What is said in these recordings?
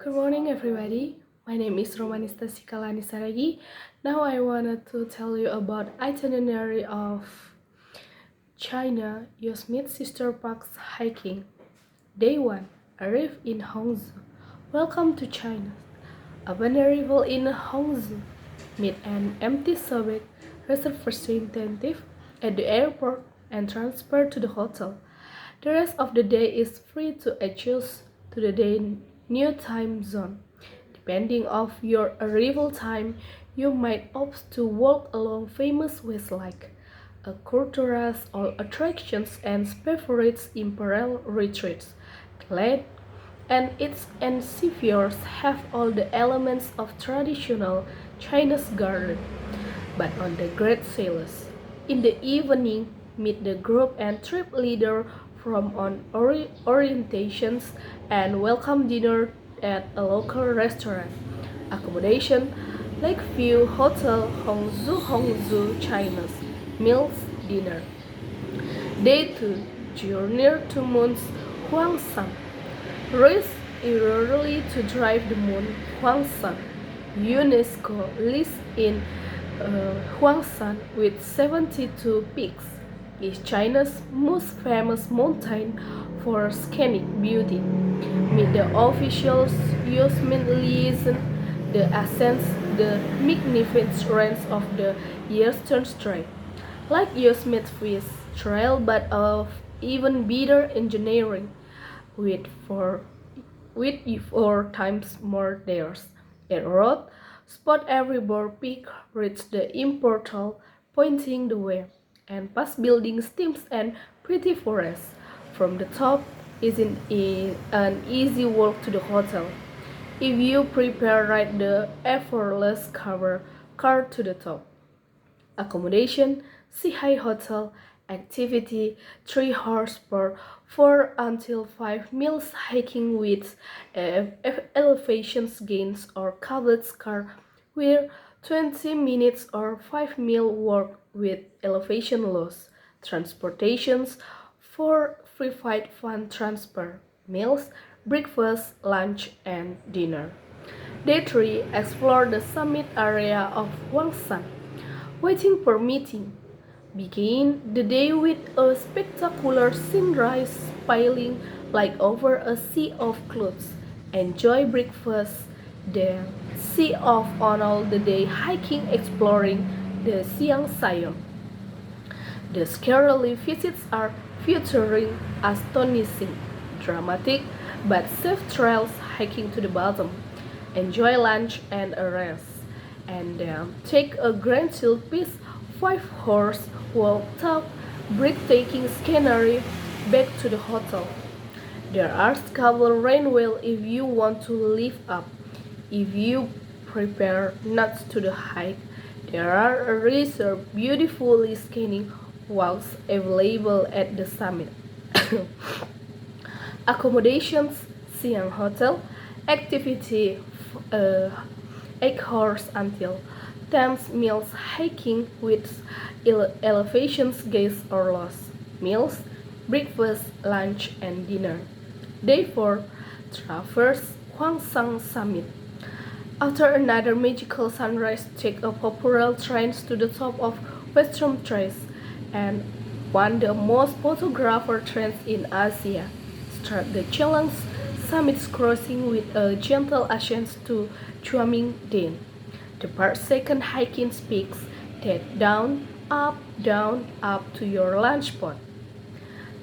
Good morning, everybody. My name is Romanista Sikalani Saragi. Now I wanted to tell you about itinerary of China Yosemite Sister Parks hiking. Day 1. Arrive in Hangzhou. Welcome to China. Upon arrival in Hangzhou, meet an empty subway representative at the airport and transfer to the hotel. The rest of the day is free to adjust to the day new time zone. Depending on your arrival time, you might opt to walk along famous ways like cultural or attractions and favorite imperial retreats. Glad and its amphitheaters have all the elements of traditional Chinese garden, but on the great sailors. In the evening, meet the group and trip leader from on orientations and welcome dinner at a local restaurant. Accommodation, Lakeview Hotel, Hongzhou, China's meals, dinner. Day 2, journey to Moon's Huangshan. Race early to drive the moon, Huangshan. UNESCO lists in Huangshan with 72 peaks is China's most famous mountain for scenic beauty. Meet the officials, Yosemite liaison, the ascents, the magnificence of the Eastern Strait. Like Yosemite Fish Trail, but of even better engineering, with four with 4 times more dares. At road, spot every board peak, reach the portal, pointing the way, and past buildings, teams, and pretty forests. From the top is an easy walk to the hotel. If you prepare ride the effortless cover car to the top. Accommodation, Sihai Hotel, activity, 3 hours per 4 until 5 meals hiking with elevations gains or covered car where 20 minutes or 5 meal walk with elevation loss. Transportations for free flight fun transfer, meals, breakfast, lunch, and dinner. Day 3. Explore the summit area of Wangshan. Waiting for meeting. Begin the day with a spectacular sunrise spilling like over a sea of clouds. Enjoy breakfast, then see off on all the day hiking exploring the Xiangshan. The scarily visits are featuring astonishing, dramatic, but safe trails hiking to the bottom. Enjoy lunch and a rest, and then take a grand chill piece 5 horse walk top breathtaking scenery back to the hotel. There are couple rainwell if you want to live up. If you prepare not to the hike, there are a reserved beautifully scanning walks available at the summit. Accommodations, Siang Hotel, activity, uh, 8 hours until 10 meals hiking with elevations gaze or loss, meals, breakfast, lunch, and dinner. Day 4. Traverse Huangshan Summit. After another magical sunrise, take a popular train to the top of Western Trace and one of the most photographed trains in Asia. Start the challenge summit crossing with a gentle ascent to Chuaming Den. The part second hiking peaks that down, up to your lunch spot.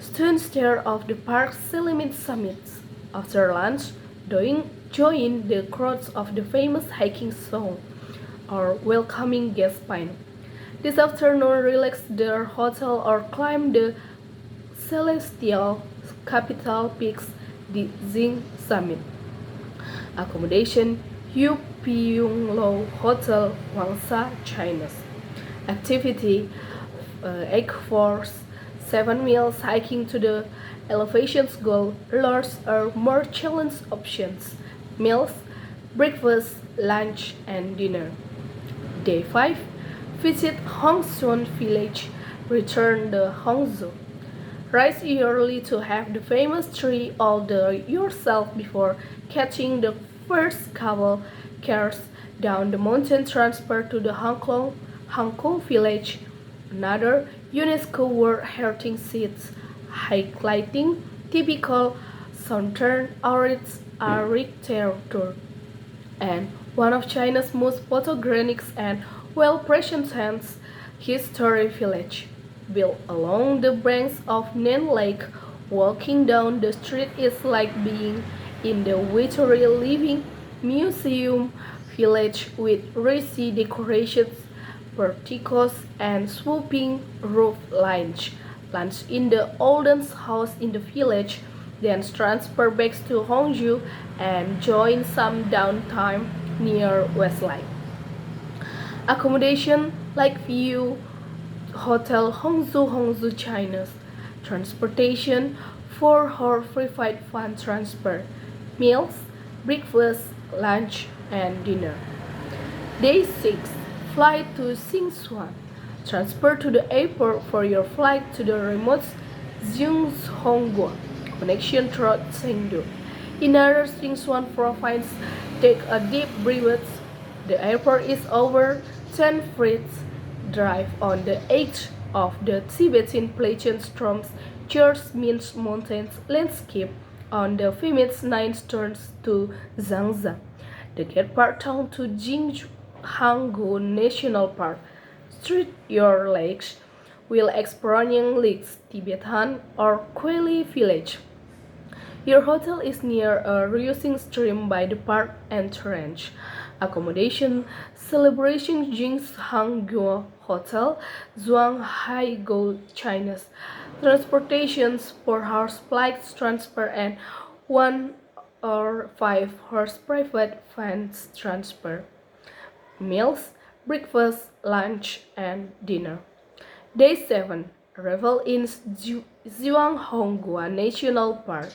Students stare off the park's Selimit summits. After lunch, join the crowds of the famous hiking song or welcoming guest pine. This afternoon, relax their hotel or climb the celestial capital peaks, the Jing Summit. Accommodation, Yu Piyung Lo Hotel, Huangsha, China. Activity, 8 hours, 7 meals hiking to the elevations goal, large or more challenge options, meals, breakfast, lunch, and dinner. Day 5. Visit Hongshun village, return to Hangzhou. Rise early to have the famous tree all the yourself before catching the first cable cars down the mountain transfer to the Hong Kong village, another UNESCO World Heritage Site, highlighting typical southern architecture and one of China's most photogenic and well-presented historic village. Built along the banks of Nan Lake, walking down the street is like being in the literary living museum village with rich decorations, porticos, and swooping roof lines. Lunch in the oldest house in the village, then transfer back to Hongju and join some downtime near Westlake. Accommodation like View Hotel Hongzu China's. Transportation 4-hour free flight fund transfer. Meals, breakfast, lunch, and dinner. Day 6. Flight to Sichuan. Transfer to the airport for your flight to the remote Zhonghua. Connection through Chengdu. In other Sichuan province, take a deep breath. The airport is over 10 minutes drive on the edge of the Tibetan Plateau storms Jasmine Mountains landscape on the famous 9 turns to Zhangza. The gate part town to Jinghangu National Park. Stretch your legs while exploring lakes, Tibetan or Kweli village. Your hotel is near a rising stream by the park entrance. Accommodation Celebration Jinghangu Hotel, Zhuanghaigo, China. Transportations 4-hour flights transfer and 1 or 5-hour private flights transfer. Meals, breakfast, lunch, and dinner. Day 7. Arrival in Zhuanghonghua National Park.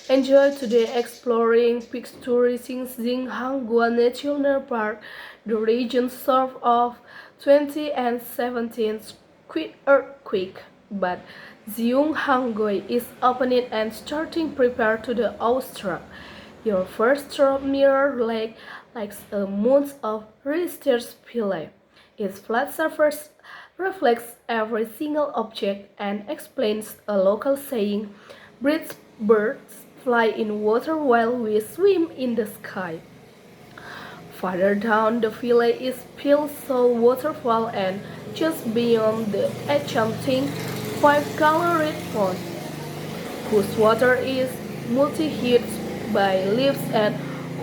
Enjoy today exploring picturesque Jinghanghua National Park. The region served of 2017 quick earthquake, but Zhuanghangui is opening and starting prepare to the Austral. Your first stop near lake like a mound of research pillar. Its flat surface reflects every single object and explains a local saying, birds fly in water while we swim in the sky. Farther down the valley is Pilsol Waterfall and just beyond the enchanting five-colored pond, whose water is multi-hued by leaves and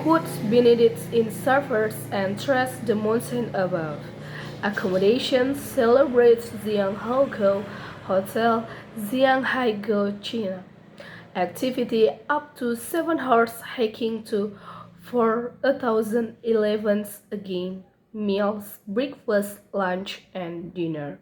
whose beneath it in surfers and trace the mountain above. Accommodation celebrates Jianghoukou Hotel, Jianghaigo, China. Activity up to 7 hours hiking to 4,011 again. Meals, breakfast, lunch, and dinner.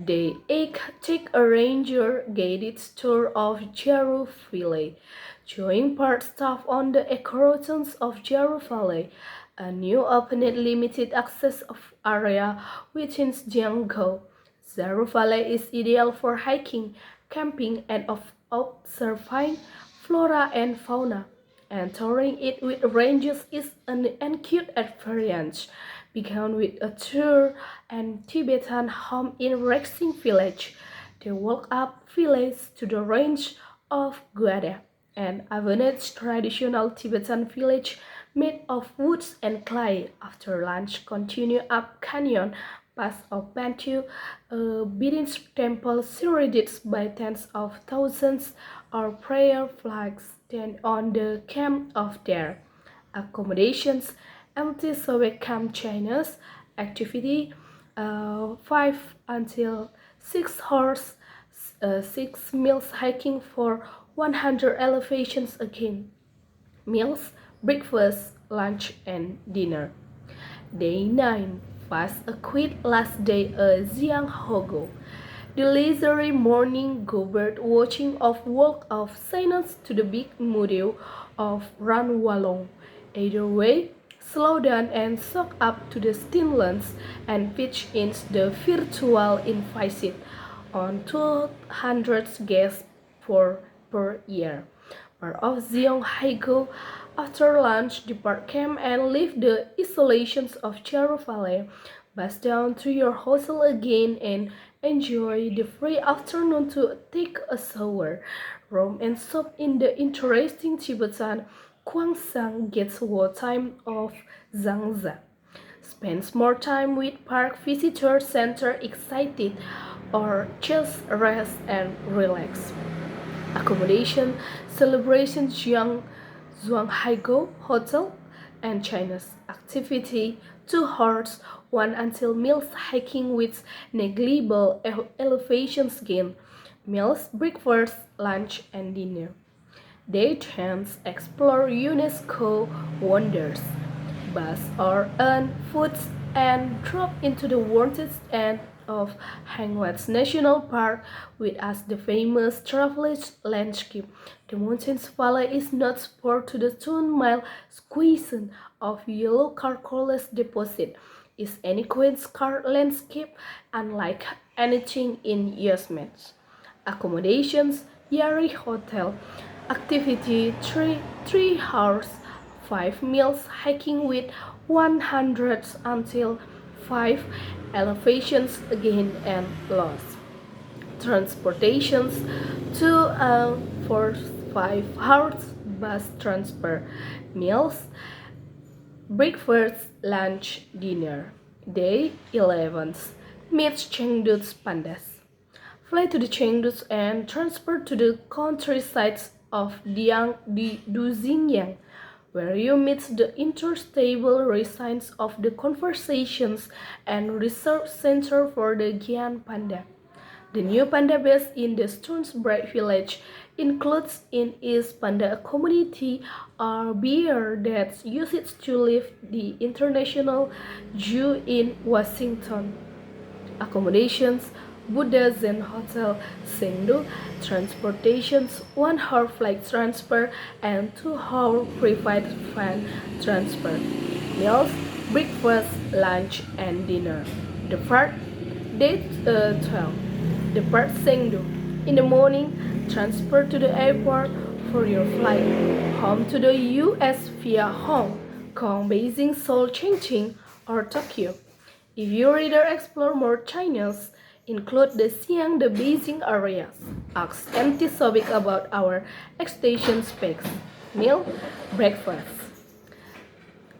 Day 8. Take a ranger-guided tour of Jaru Valley. Join part staff on the ecoregions of Jaru Valley, a new open limited access area within Jiangkou. Jaru Valley is ideal for hiking, camping, and observing flora and fauna. Entering it with rangers is an acute experience. Begin with a tour and Tibetan home in Rexing village. They walk up village to the range of Guada, an ancient traditional Tibetan village made of woods and clay. After lunch, continue up canyon past a Bantu Buddhist temple surrounded by tens of thousands or prayer flags stand on the camp of there. Accommodations empty Soviet camp China's activity 5 until 6 hours 6 meals hiking for 100 elevations again. Meals, breakfast, lunch, and dinner. Day 9. Fast a quick last day at Jianghogo. The leisurely morning go-bird watching of walk of silence to the big meadow of Ranwalong. Either way, slow down and soak up to the stillness and pitch in the virtual invite on 200 guests per year. part of Gyeonghaigo. After lunch, depart camp and leave the isolations of Charo Valley. Bus down to your hotel again and enjoy the free afternoon to take a shower. Roam and shop in the interesting Tibetan Gwangsang Gateway time of Zhangza. Spends more time with Park Visitor Center excited or just rest and relax. Accommodation, celebration Zhuanghaigo Hotel, and China's activity 2 hours, 1 until meals hiking with negligible elevations gain, meals, breakfast, lunch, and dinner. Day trends explore UNESCO wonders, bus or earn foods and drop into the warmest end of Hangwats National Park with as the famous travelers landscape. The mountain's valley is not sport to the 2 mile squeezing of yellow calculus deposit. Is any quaint scar landscape unlike anything in Yosemite. Accommodations, Yari Hotel. Activity 3 hours, 5 meals hiking with 100 until 5 elevations again and loss. Transportations 2 for 5 hours bus transfer. Meals, breakfast, lunch, dinner. Day 11. Meet Chengdu's pandas. Fly to the Chengdu and transfer to the countrysides of Duxingyang, where you meet the interstable residents of the conversations and research center for the Gian Panda. The new panda base in the Stone's Bright Village includes in its panda community a bear that uses to leave the International Zoo in Washington. Accommodations, Buddha Zen Hotel, Sengdu, transportations, 1 hour flight transfer and 2 hour private van transfer. Meals, breakfast, lunch, and dinner. Depart, day 12. Depart Sengdu. In the morning, transfer to the airport for your flight. Home to the US via Hong Kong, Beijing, Seoul, Chongqing, or Tokyo. If you rather explore more China's, include the Xi'an, the Beijing areas. Ask empty topic about our station specs. Meal, breakfast.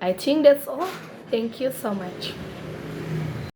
I think that's all. Thank you so much.